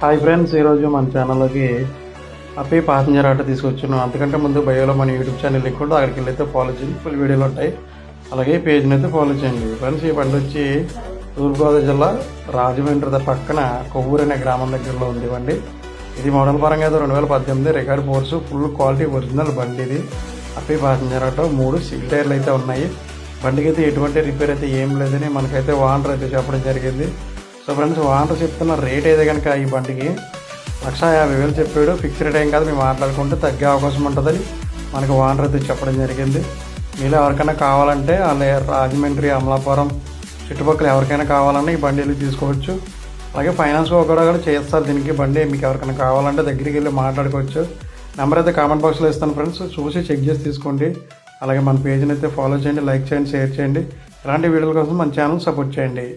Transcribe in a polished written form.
Hi friends, ఈరోజు మన ఛానల్లోకి హ్యాపీ ప్యాసింజర్ ఆటో తీసుకొచ్చాను. అంతకంటే ముందు బయోలో మన యూట్యూబ్ ఛానల్ లింక్ ఉంటుంది, అక్కడికి వెళ్ళైతే ఫాలో చేయండి. ఫుల్ వీడియోలు ఉంటాయి. అలాగే పేజ్ని అయితే ఫాలో చేయండి. ఫ్రెండ్స్, ఈ బండి వచ్చి తూర్పుగోదావరి జిల్లా రాజమండ్రి పక్కన కొవ్వూరు అనే గ్రామం దగ్గరలో ఉంది బండి. ఇది మోడల్ పరంగా అయితే 2018 record force full quality original బండి. ఇది హ్యాపీ ప్యాసింజర్ ఆటో. 3 సిల్ టైర్లు అయితే ఉన్నాయి. బండికి అయితే ఎటువంటి రిపేర్ అయితే ఏం లేదని మనకైతే ఓనర్ అయితే చెప్పడం జరిగింది. సో ఫ్రెండ్స్, ఓనర్ చెప్తున్న రేట్ అయితే కనుక ఈ బండికి 1,50,000 చెప్పాడు. ఫిక్స్డ్ టైం కాదు, మేము మాట్లాడుకుంటే తగ్గే అవకాశం ఉంటుందని మనకు ఓనర్ అయితే చెప్పడం జరిగింది. మీలో ఎవరికైనా కావాలంటే అలాగే రాజమండ్రి, అమలాపురం చుట్టుపక్కల ఎవరికైనా కావాలన్నా ఈ బండిలు తీసుకోవచ్చు. అలాగే ఫైనాన్స్ కూడా చేస్తారు దీనికి. బండి మీకు ఎవరికైనా కావాలంటే దగ్గరికి వెళ్ళి మాట్లాడుకోవచ్చు. నెంబర్ అయితే కామెంట్ బాక్స్లో ఇస్తాను ఫ్రెండ్స్, చూసి చెక్ చేసి తీసుకోండి. అలాగే మన పేజ్ని అయితే ఫాలో చేయండి, లైక్ చేయండి, షేర్ చేయండి. ఇలాంటి వీడియోల కోసం మన ఛానల్ సపోర్ట్ చేయండి.